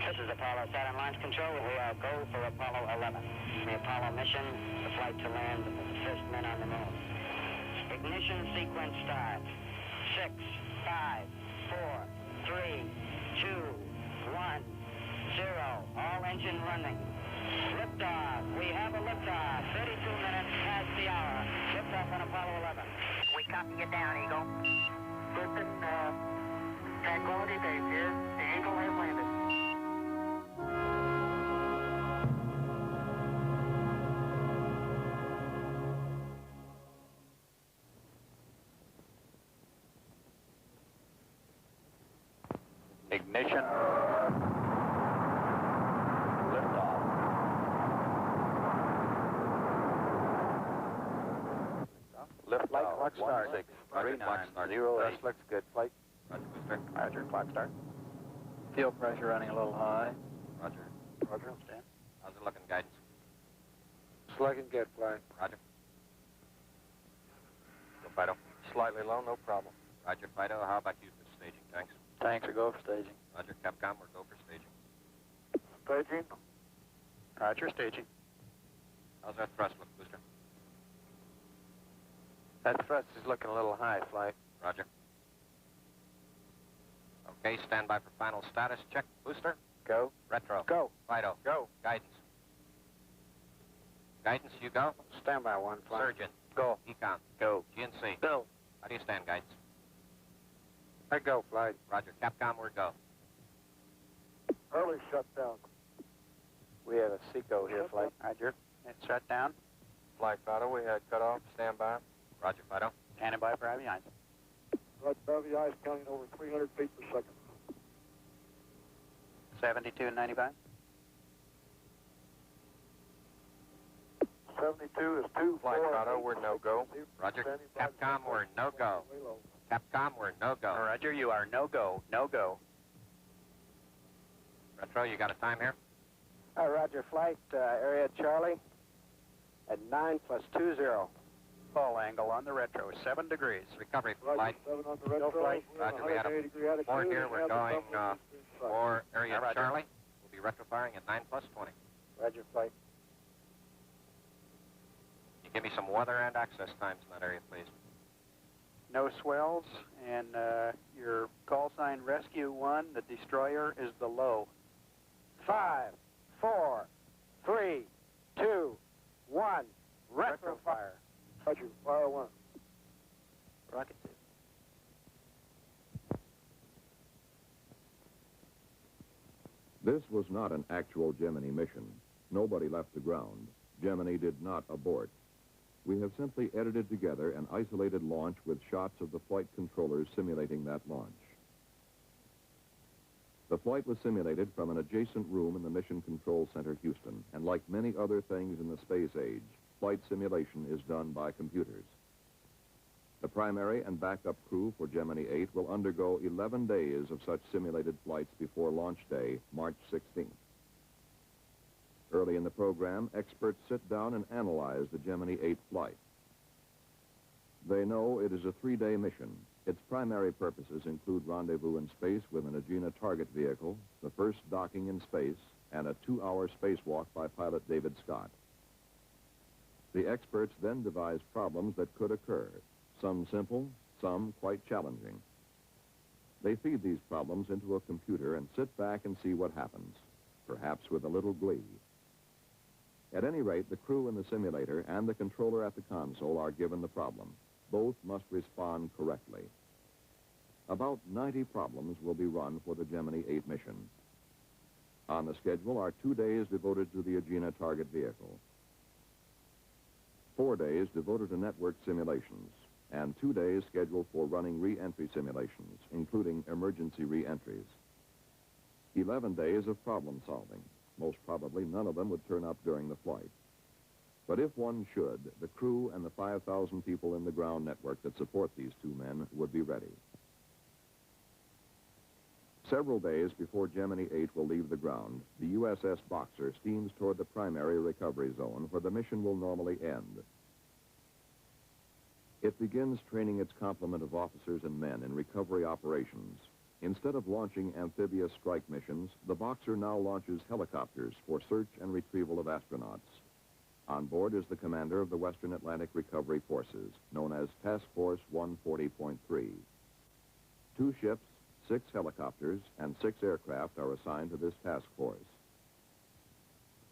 This is Apollo Saturn Launch Control. We are go for Apollo 11. The Apollo mission, the flight to land the first men on the moon. Ignition sequence start. 6, 5, 4, 3, 2, 1, 0. All engine running. Liftoff. We have a liftoff. 32 minutes past the hour. Liftoff on Apollo 11. We copy you down, Eagle. Listen, Tranquility Base here. The Eagle has landed. Ignition. Liftoff. Lift flight clock start. 163908. This looks good. Flight. Roger, booster. Roger. Clock start. Fuel pressure running a little high. Roger. Roger. Stand. How's it looking, guidance? It's looking good, flight. Roger. Go, Fido. Slightly low, no problem. Roger, Fido. How about you for staging? Thanks. Tanks are go for staging. Roger, Capcom. We're go for staging. Staging. Roger, staging. How's our thrust look, booster? That thrust is looking a little high, flight. Roger. Okay, stand by for final status check. Booster. Go. Retro. Go. Fido. Go. Guidance. Guidance, you go. Stand by one, flight. Surgeon. Go. Econ. Go. GNC. Go. How do you stand, guidance? I go, flight. Roger. Capcom, we're go. Early shutdown. We have a SECO here, flight. Roger. It's shut down. Flight Fido, we had cut off. Stand by. Roger, Fido. Standing by for heavy ice. Roger, heavy ice counting over 300 feet per second. 72 and 95. 72 is 2, Flight 4, Fido, we're no-go. Roger. Capcom, we're no-go. Capcom, we're no-go. Roger, you are no-go. No-go. Retro, you got a time here? Roger, flight, area Charlie at 9 plus 20. Fall angle on the retro, 7 degrees. Recovery Roger, flight. 7 on the retro. flight. Roger, we had a 4 here. We're going for area Roger. Charlie. We'll be retro firing at 9 plus 20. Roger, flight. You give me some weather and access times in that area, please. No swells, and your call sign Rescue 1, the destroyer, is the low. 5, 4, 3, 2, 1, retro fire. Roger, fire 1. Rocket 2. This was not an actual Gemini mission. Nobody left the ground. Gemini did not abort. We have simply edited together an isolated launch with shots of the flight controllers simulating that launch. The flight was simulated from an adjacent room in the Mission Control Center, Houston, and like many other things in the space age, flight simulation is done by computers. The primary and backup crew for Gemini 8 will undergo 11 days of such simulated flights before launch day, March 16th. Early in the program, experts sit down and analyze the Gemini 8 flight. They know it is a 3-day mission. Its primary purposes include rendezvous in space with an Agena target vehicle, the first docking in space, and a 2-hour spacewalk by pilot David Scott. The experts then devise problems that could occur, some simple, some quite challenging. They feed these problems into a computer and sit back and see what happens, perhaps with a little glee. At any rate, the crew in the simulator and the controller at the console are given the problem. Both must respond correctly. About 90 problems will be run for the Gemini 8 mission. On the schedule are 2 days devoted to the Agena target vehicle, 4 days devoted to network simulations, and 2 days scheduled for running re-entry simulations, including emergency re-entries. 11 days of problem solving. Most probably none of them would turn up during the flight. But if one should, the crew and the 5,000 people in the ground network that support these 2 men would be ready. Several days before Gemini 8 will leave the ground, the USS Boxer steams toward the primary recovery zone where the mission will normally end. It begins training its complement of officers and men in recovery operations. Instead of launching amphibious strike missions, the Boxer now launches helicopters for search and retrieval of astronauts. On board is the commander of the Western Atlantic Recovery Forces, known as Task Force 140.3. 2 ships, 6 helicopters, and 6 aircraft are assigned to this task force.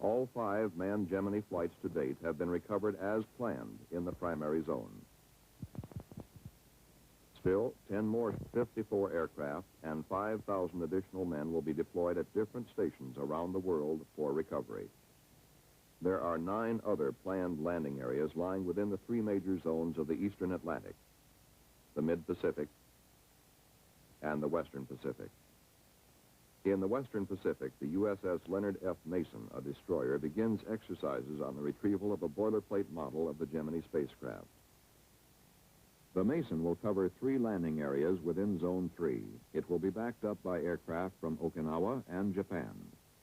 All 5 manned Gemini flights to date have been recovered as planned in the primary zone. Still, 10 more 54 aircraft and 5,000 additional men will be deployed at different stations around the world for recovery. There are 9 other planned landing areas lying within the 3 major zones of the Eastern Atlantic, the Mid-Pacific, and the Western Pacific. In the Western Pacific, the USS Leonard F. Mason, a destroyer, begins exercises on the retrieval of a boilerplate model of the Gemini spacecraft. The Mason will cover 3 landing areas within Zone 3. It will be backed up by aircraft from Okinawa and Japan.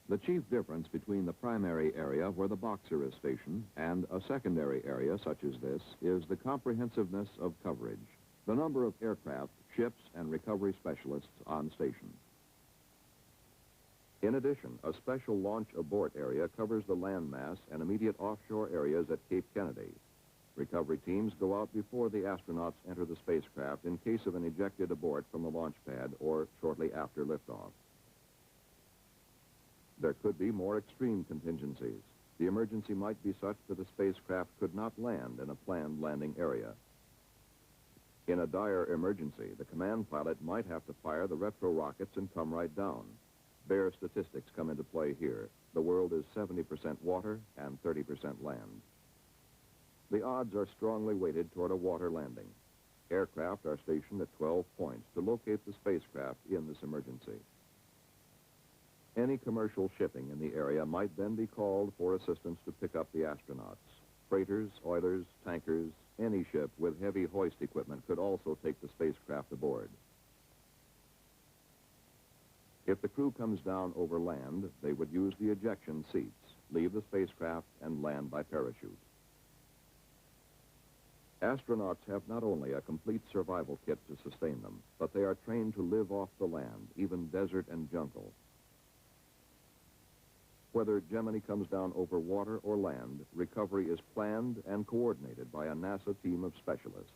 The chief difference between the primary area where the Boxer is stationed and a secondary area such as this is the comprehensiveness of coverage, the number of aircraft, ships, and recovery specialists on station. In addition, a special launch abort area covers the landmass and immediate offshore areas at Cape Kennedy. Recovery teams go out before the astronauts enter the spacecraft in case of an ejected abort from the launch pad or shortly after liftoff. There could be more extreme contingencies. The emergency might be such that the spacecraft could not land in a planned landing area. In a dire emergency, the command pilot might have to fire the retro rockets and come right down. Bare statistics come into play here. The world is 70% water and 30% land. The odds are strongly weighted toward a water landing. Aircraft are stationed at 12 points to locate the spacecraft in this emergency. Any commercial shipping in the area might then be called for assistance to pick up the astronauts. Freighters, oilers, tankers, any ship with heavy hoist equipment could also take the spacecraft aboard. If the crew comes down over land, they would use the ejection seats, leave the spacecraft, and land by parachute. Astronauts have not only a complete survival kit to sustain them, but they are trained to live off the land, even desert and jungle. Whether Gemini comes down over water or land, recovery is planned and coordinated by a NASA team of specialists.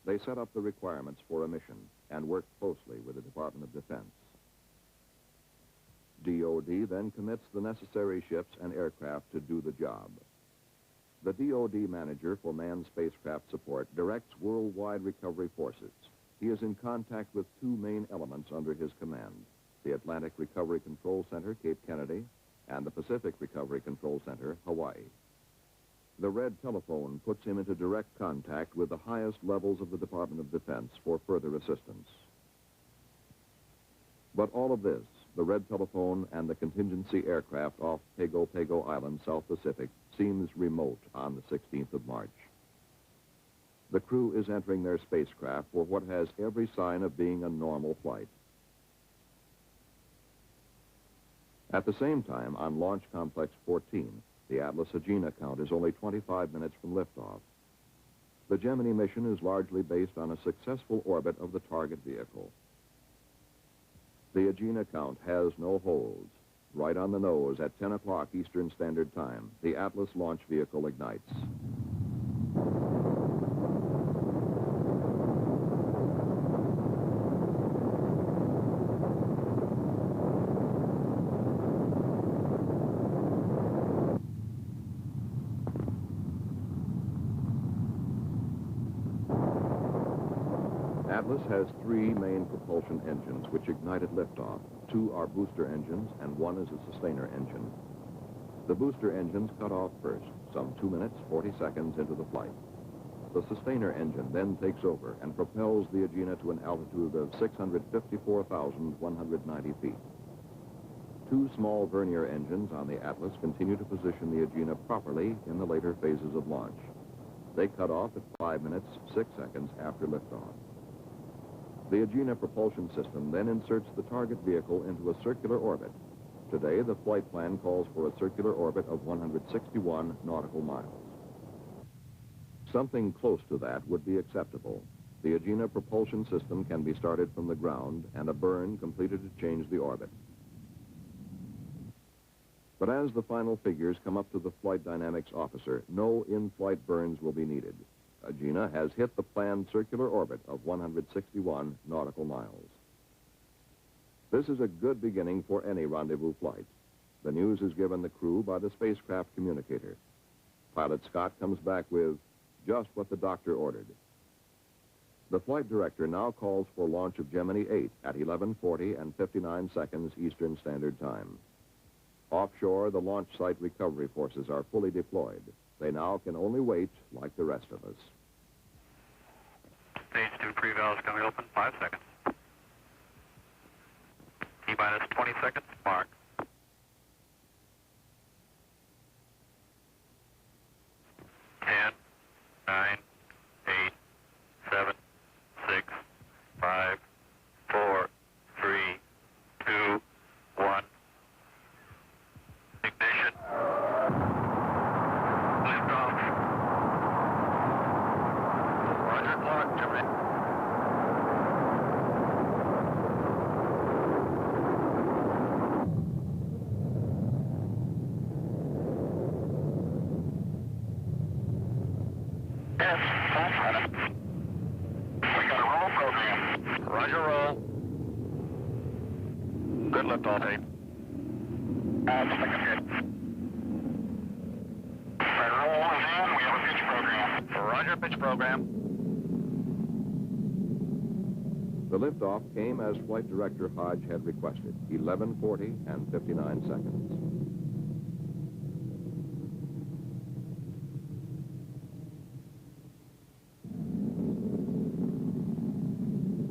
They set up the requirements for a mission and work closely with the Department of Defense. DOD then commits the necessary ships and aircraft to do the job. The DOD manager for manned spacecraft support directs worldwide recovery forces. He is in contact with 2 main elements under his command, the Atlantic Recovery Control Center, Cape Kennedy, and the Pacific Recovery Control Center, Hawaii. The red telephone puts him into direct contact with the highest levels of the Department of Defense for further assistance. But all of this, the red telephone and the contingency aircraft off Pago Pago Island, South Pacific, seems remote on the 16th of March. The crew is entering their spacecraft for what has every sign of being a normal flight. At the same time, on Launch Complex 14, the Atlas Agena count is only 25 minutes from liftoff. The Gemini mission is largely based on a successful orbit of the target vehicle. The Agena count has no holes. Right on the nose at 10 o'clock Eastern Standard Time, the Atlas launch vehicle ignites. Atlas has 3 main propulsion engines which ignite at liftoff. 2 are booster engines and 1 is a sustainer engine. The booster engines cut off first, some 2 minutes, 40 seconds into the flight. The sustainer engine then takes over and propels the Agena to an altitude of 654,190 feet. 2 small vernier engines on the Atlas continue to position the Agena properly in the later phases of launch. They cut off at 5 minutes, 6 seconds after liftoff. The Agena propulsion system then inserts the target vehicle into a circular orbit. Today, the flight plan calls for a circular orbit of 161 nautical miles. Something close to that would be acceptable. the Agena propulsion system can be started from the ground and a burn completed to change the orbit. But as the final figures come up to the flight dynamics officer, no in-flight burns will be needed. Agena has hit the planned circular orbit of 161 nautical miles. This is a good beginning for any rendezvous flight. The news is given the crew by the spacecraft communicator. Pilot Scott comes back with just what the doctor ordered. The flight director now calls for launch of Gemini 8 at 11:40 and 59 seconds Eastern Standard Time. Offshore, the launch site recovery forces are fully deployed. They now can only wait like the rest of us. Stage 2 pre-valves coming open, 5 seconds. T-minus 20 seconds, mark. 10, 9, 8, 7, 6, 5, 4, 3, 2, 1. Ignition. Lift off. Roger, clock, Gemini. Yes, 5 minutes. We got a roll program. Roger, roll. Good lift off, 8. It's looking good. Our roll is in. We have a pitch program. Roger, pitch program. The liftoff came as Flight Director Hodge had requested, 11:40 and 59 seconds.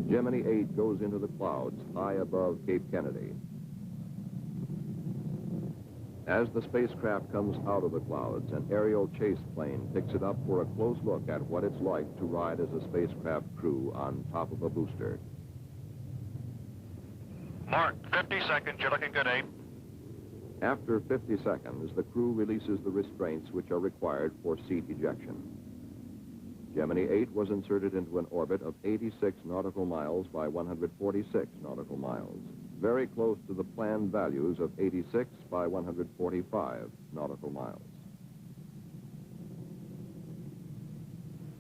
Gemini 8 goes into the clouds high above Cape Kennedy. As the spacecraft comes out of the clouds, an aerial chase plane picks it up for a close look at what it's like to ride as a spacecraft crew on top of a booster. Mark, 50 seconds. You're looking good, 8. After 50 seconds, the crew releases the restraints which are required for seat ejection. Gemini 8 was inserted into an orbit of 86 nautical miles by 146 nautical miles, very close to the planned values of 86 by 145 nautical miles.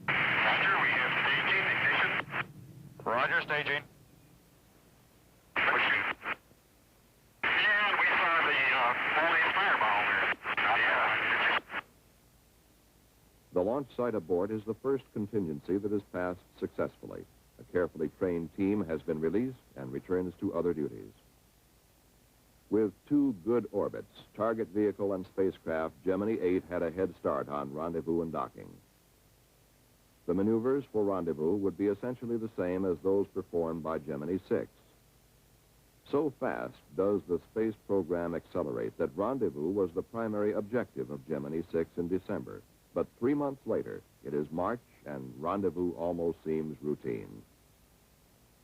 Roger, we have staging, ignition. Roger, staging. Yeah, we saw the full-length fireball there. Yeah. The launch site abort is the first contingency that has passed successfully. A carefully trained team has been released and returns to other duties. With 2 good orbits, target vehicle and spacecraft, Gemini 8 had a head start on rendezvous and docking. The maneuvers for rendezvous would be essentially the same as those performed by Gemini 6. So fast does the space program accelerate that rendezvous was the primary objective of Gemini 6 in December. But 3 months later, it is March, and rendezvous almost seems routine.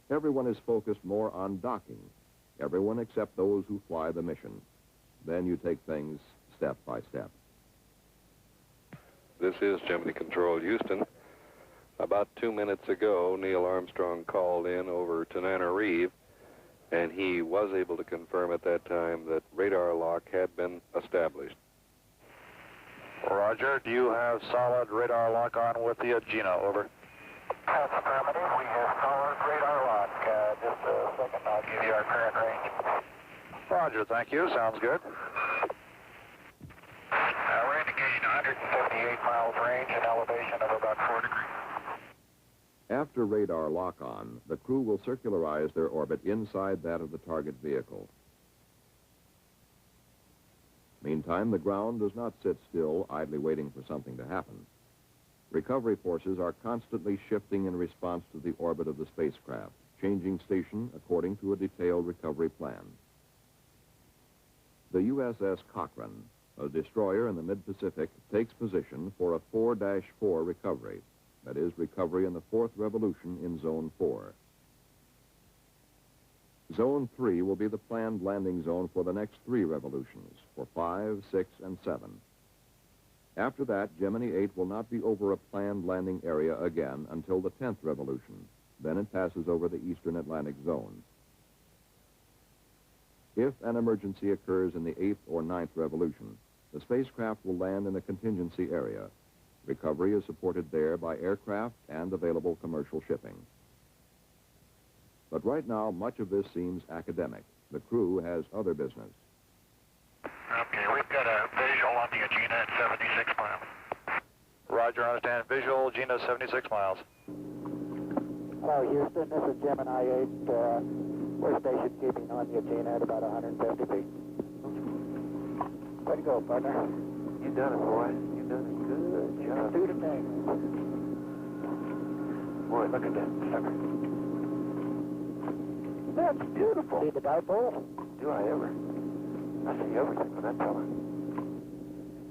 Everyone is focused more on docking. Everyone except those who fly the mission. Then you take things step by step. This is Gemini Control, Houston. About 2 minutes ago, Neil Armstrong called in over Tananarive, and he was able to confirm at that time that radar lock had been established. Roger. Do you have solid radar lock on with the Agena? Over. That's affirmative. We have solid radar lock. Just a second, I'll give you our current range. Roger, thank you. Sounds good. We're indicating 158 miles range and elevation of about 4 degrees. After radar lock-on, the crew will circularize their orbit inside that of the target vehicle. Meantime, the ground does not sit still, idly waiting for something to happen. Recovery forces are constantly shifting in response to the orbit of the spacecraft, changing station according to a detailed recovery plan. The USS Cochrane, a destroyer in the mid-Pacific, takes position for a 4-4 recovery. That is, recovery in the 4th revolution in Zone 4. Zone 3 will be the planned landing zone for the next 3 revolutions, for 5, 6, and 7. After that, Gemini 8 will not be over a planned landing area again until the 10th revolution. Then it passes over the eastern Atlantic zone. If an emergency occurs in the 8th or 9th revolution, the spacecraft will land in a contingency area. Recovery is supported there by aircraft and available commercial shipping. But right now, much of this seems academic. The crew has other business. Okay, we've got a visual on the Agena at 76 miles. Roger, understand. Visual, Gina, 76 miles. Hello, Houston. This is Gemini 8. We're station keeping on the Agena at about 150 feet. Way to go, partner. You done it, boy. You done it. Good job. Do the thing. Boy, look at that sucker. That's beautiful. See the dipole? Do I ever? I see everything with that fella.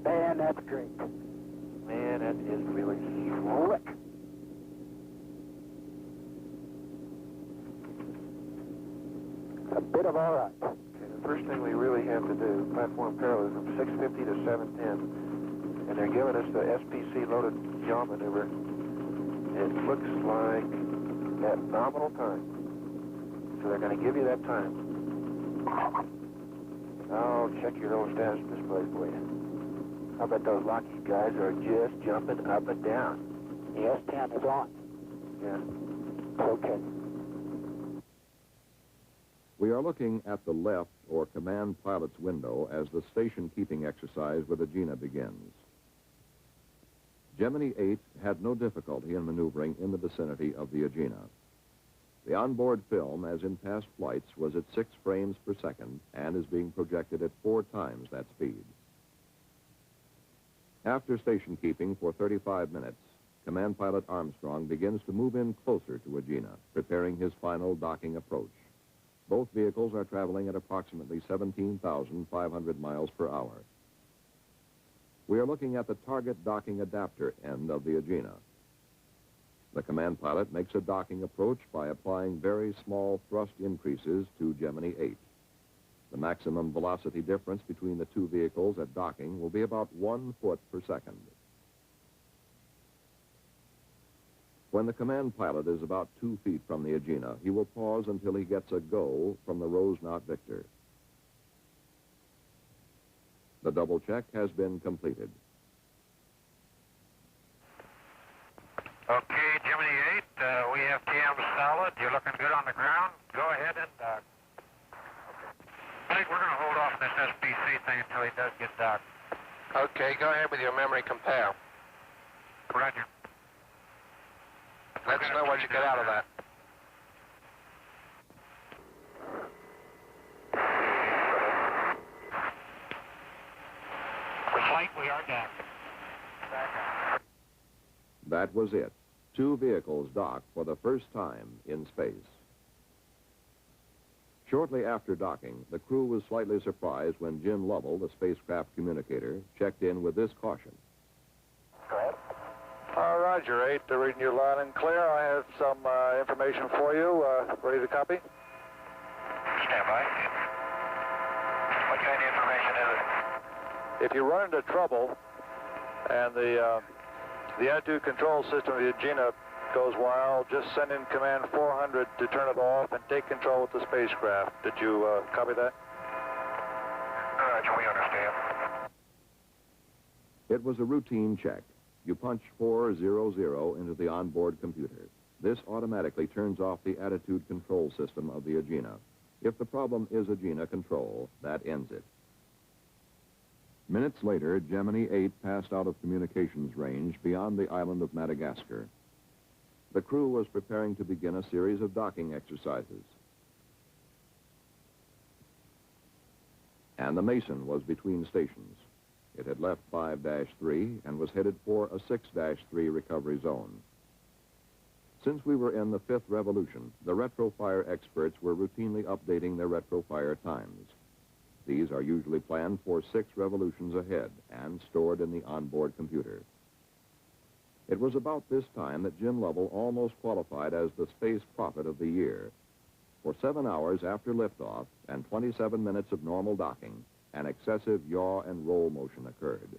Man, that's great. Man, that is really Slick. A bit of all right. Okay, the first thing we really have to do, platform parallel, is from 650 to 710. And they're giving us the SPC loaded yaw maneuver. It looks like at nominal time. So they're going to give you that time. I'll check your little status display for you. I bet those Lockheed guys are just jumping up and down. The S10 is on. Yeah. Okay. We are looking at the left or command pilot's window as the station keeping exercise with Agena begins. Gemini 8 had no difficulty in maneuvering in the vicinity of the Agena. The onboard film, as in past flights, was at 6 frames per second and is being projected at 4 times that speed. After station keeping for 35 minutes, Command Pilot Armstrong begins to move in closer to Agena, preparing his final docking approach. Both vehicles are traveling at approximately 17,500 miles per hour. We are looking at the target docking adapter end of the Agena. The command pilot makes a docking approach by applying very small thrust increases to Gemini 8. The maximum velocity difference between the two vehicles at docking will be about 1 foot per second. When the command pilot is about 2 feet from the Agena, he will pause until he gets a go from the Rose-Knot Victor. The double check has been completed. Okay, Gemini 8, we have cams solid. You're looking good on the ground. Go ahead and dock. I think we're going to hold off on this SPC thing until he does get docked. Okay, go ahead with your memory compare. Roger. Let us know what you get out of that. Flight, we are docked. That was it. 2 vehicles docked for the first time in space. Shortly after docking, the crew was slightly surprised when Jim Lovell, the spacecraft communicator, checked in with this caution. Go ahead. Roger, 8, reading your line and clear. I have some information for you. Ready to copy? Stand by. What kind of information is it? If you run into trouble and the attitude control system of the Agena goes wild, just send in command 400 to turn it off and take control with the spacecraft. Did you copy that? Roger, we understand. It was a routine check. You punch 400 into the onboard computer. This automatically turns off the attitude control system of the Agena. If the problem is Agena control, that ends it. Minutes later, Gemini 8 passed out of communications range beyond the island of Madagascar. The crew was preparing to begin a series of docking exercises. And the Mason was between stations. It had left 5-3 and was headed for a 6-3 recovery zone. Since we were in the 5th revolution, the retrofire experts were routinely updating their retrofire times. These are usually planned for 6 revolutions ahead and stored in the onboard computer. It was about this time that Jim Lovell almost qualified as the space prophet of the year. For 7 hours after liftoff and 27 minutes of normal docking, an excessive yaw and roll motion occurred.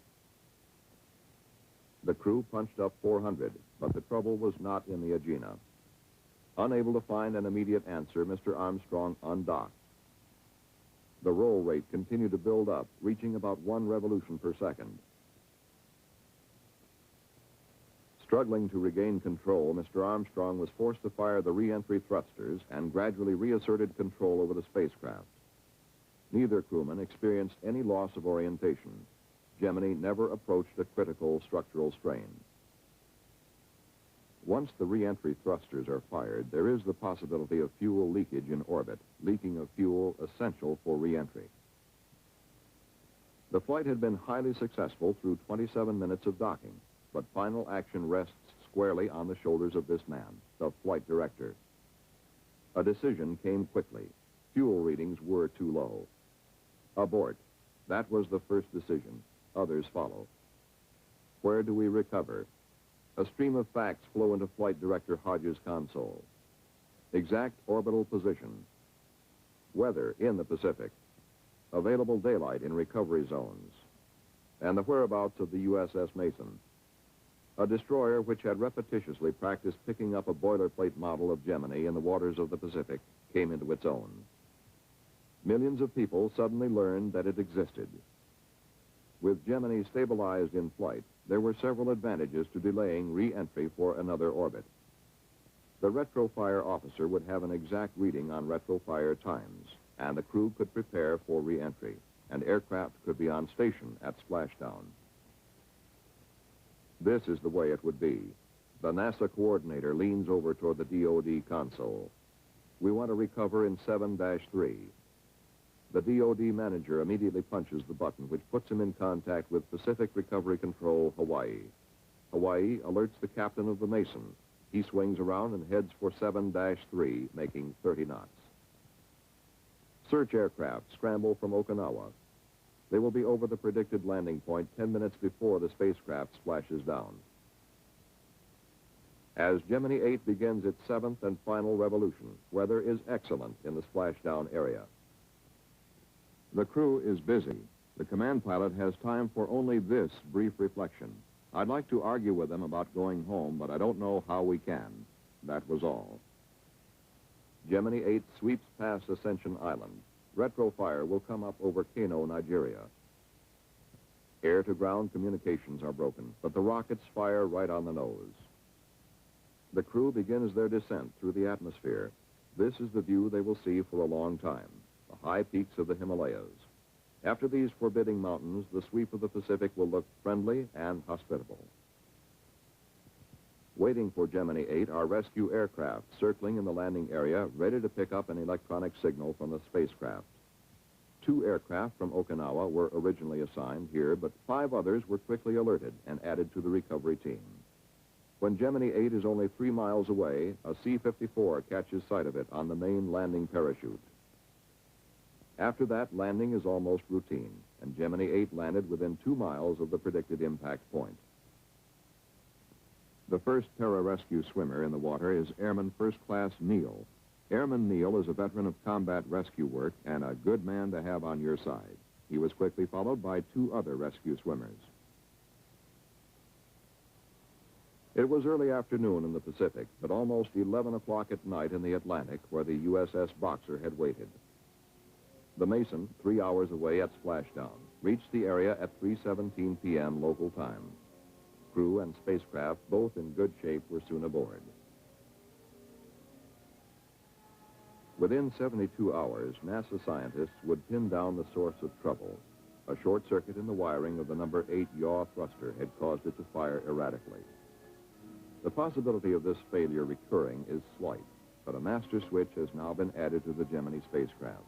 The crew punched up 400, but the trouble was not in the Agena. Unable to find an immediate answer, Mr. Armstrong undocked. The roll rate continued to build up, reaching about 1 revolution per second. Struggling to regain control, Mr. Armstrong was forced to fire the re-entry thrusters and gradually reasserted control over the spacecraft. Neither crewman experienced any loss of orientation. Gemini never approached a critical structural strain. Once the re-entry thrusters are fired, there is the possibility of fuel leakage in orbit, leaking of fuel essential for re-entry. The flight had been highly successful through 27 minutes of docking, but final action rests squarely on the shoulders of this man, the flight director. A decision came quickly. Fuel readings were too low. Abort. That was the first decision. Others follow. Where do we recover? A stream of facts flow into Flight Director Hodges' console. Exact orbital position. Weather in the Pacific. Available daylight in recovery zones. And the whereabouts of the USS Mason. A destroyer which had repetitiously practiced picking up a boilerplate model of Gemini in the waters of the Pacific came into its own. Millions of people suddenly learned that it existed. With Gemini stabilized in flight, there were several advantages to delaying re-entry for another orbit. The retrofire officer would have an exact reading on retrofire times, and the crew could prepare for re-entry, and aircraft could be on station at splashdown. This is the way it would be. The NASA coordinator leans over toward the DOD console. We want to recover in 7-3. The DOD manager immediately punches the button, which puts him in contact with Pacific Recovery Control, Hawaii. Hawaii alerts the captain of the Mason. He swings around and heads for 7-3, making 30 knots. Search aircraft scramble from Okinawa. They will be over the predicted landing point 10 minutes before the spacecraft splashes down. As Gemini 8 begins its 7th and final revolution, weather is excellent in the splashdown area. The crew is busy. The command pilot has time for only this brief reflection. I'd like to argue with them about going home, but I don't know how we can. That was all. Gemini 8 sweeps past Ascension Island. Retrofire will come up over Kano, Nigeria. Air-to-ground communications are broken, but the rockets fire right on the nose. The crew begins their descent through the atmosphere. This is the view they will see for a long time. The high peaks of the Himalayas. After these forbidding mountains, the sweep of the Pacific will look friendly and hospitable. Waiting for Gemini 8 are rescue aircraft circling in the landing area, ready to pick up an electronic signal from the spacecraft. 2 aircraft from Okinawa were originally assigned here, but 5 others were quickly alerted and added to the recovery team. When Gemini 8 is only 3 miles away, a C-54 catches sight of it on the main landing parachute. After that, landing is almost routine, and Gemini 8 landed within 2 miles of the predicted impact point. The first pararescue swimmer in the water is Airman First Class Neal. Airman Neal is a veteran of combat rescue work and a good man to have on your side. He was quickly followed by 2 other rescue swimmers. It was early afternoon in the Pacific, but almost 11 o'clock at night in the Atlantic, where the USS Boxer had waited. The Mason, 3 hours away at splashdown, reached the area at 3:17 p.m. local time. Crew and spacecraft, both in good shape, were soon aboard. Within 72 hours, NASA scientists would pin down the source of trouble. A short circuit in the wiring of the number 8 yaw thruster had caused it to fire erratically. The possibility of this failure recurring is slight, but a master switch has now been added to the Gemini spacecraft.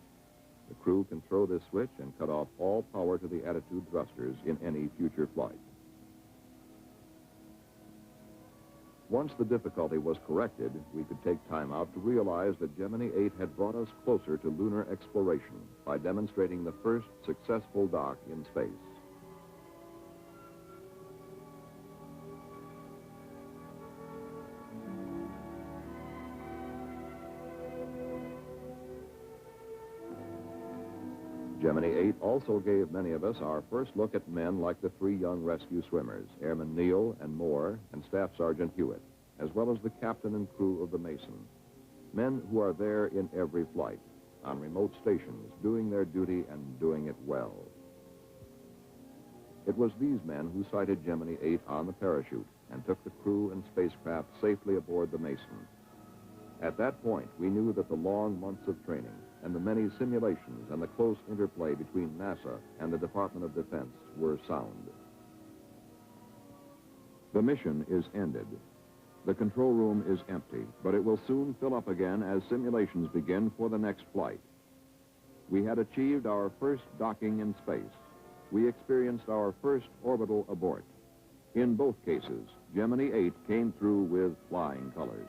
The crew can throw this switch and cut off all power to the attitude thrusters in any future flight. Once the difficulty was corrected, we could take time out to realize that Gemini 8 had brought us closer to lunar exploration by demonstrating the first successful dock in space. Gemini Gemini 8 also gave many of us our first look at men like the three young rescue swimmers, Airman Neal and Moore and Staff Sergeant Hewitt, as well as the captain and crew of the Mason. Men who are there in every flight, on remote stations, doing their duty and doing it well. It was these men who sighted Gemini 8 on the parachute and took the crew and spacecraft safely aboard the Mason. At that point, we knew that the long months of training and the many simulations and the close interplay between NASA and the Department of Defense were sound. The mission is ended. The control room is empty, but it will soon fill up again as simulations begin for the next flight. We had achieved our first docking in space. We experienced our first orbital abort. In both cases, Gemini 8 came through with flying colors.